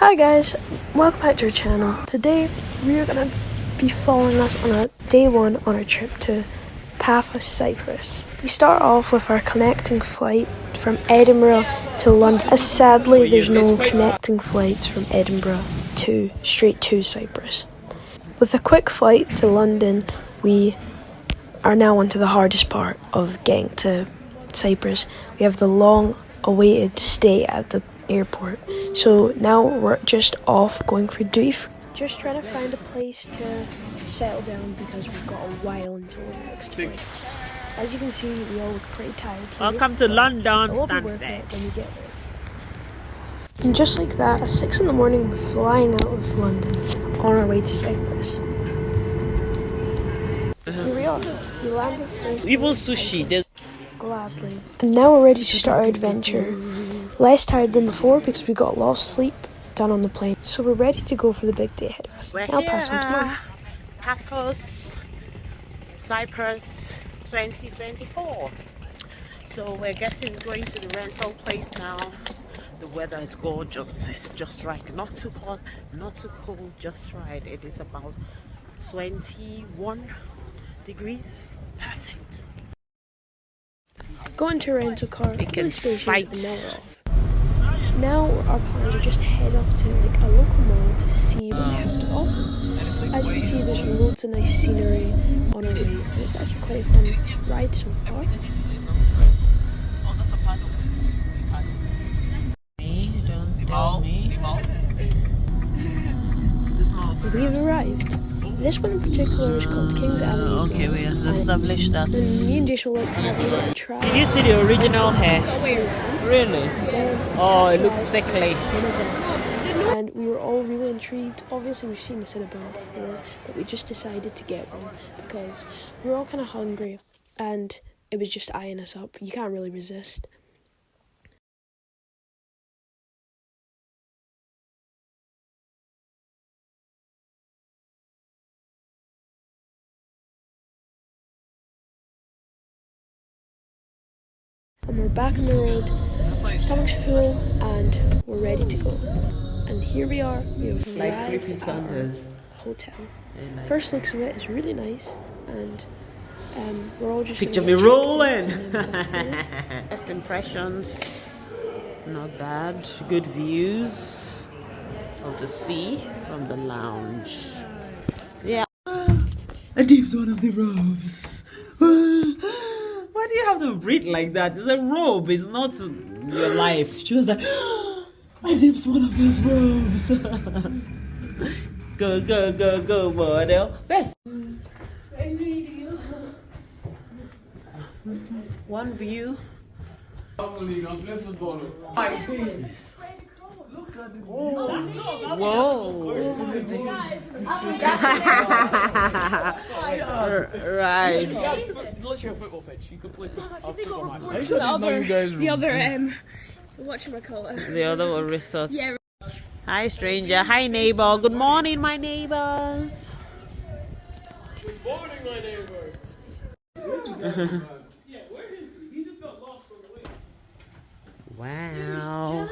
Hi guys, welcome back to our channel. Today we are going to be following us on a day one on our trip to Paphos, Cyprus. We start off with our connecting flight from Edinburgh to London, as sadly there's no connecting flights from Edinburgh straight to Cyprus. With a quick flight to London, we are now onto the hardest part of getting to Cyprus. We have the long awaited stay at the airport. So now we're just off going for duty free. Just trying to find a place to settle down because we've got a while until the next flight. As you can see, we all look pretty tired here. Welcome to London, it will be worth it when we get there. And just like that, at 6 in the morning, we're flying out of London on our way to Cyprus. Here we are. We landed safely. Even sushi. Gladly. And now we're ready to start our adventure. Less tired than before because we got a lot of sleep done on the plane. So we're ready to go for the big day ahead of us. Now I'll pass on to Mom. Paphos, Cyprus 2024. So we're going to the rental place now. The weather is gorgeous. It's just right. Not too hot, not too cold, just right. It is about 21 degrees. Perfect. Going to a rental car, really spacious, and now we're off. Now our plans are just head off to like a local mall to see what they have to offer. As you can see, there's loads of nice scenery on our way, and it's actually quite a fun ride so far. We've arrived. This one in particular is called King's Avenue. Okay, we have established that. And me and Jason would like to have a little try. Did you see the original hair? Really? Oh, it looks sickly. And we were all really intrigued. Obviously, we've seen the Cinnabon before, but we just decided to get one because we were all kind of hungry and it was just eyeing us up. You can't really resist. And we're back on the road, stomach's full, and we're ready to go. And here we are, we have arrived at our hotel. First looks of it is really nice, and we're all just picture me rolling. First impressions, not bad. Good views of the sea from the lounge. Yeah. And here's one of the robes. Why do you have to breathe like that? It's a robe, it's not your life. She was like, my name's one of those robes. Go, go, go, go, model. Best. One view. Whoa. Right. The other were resorts. Yeah. Hi stranger, hi neighbor. Good morning my neighbors. Good morning my neighbors. Yeah, where is he? He just got lost on the way. Wow.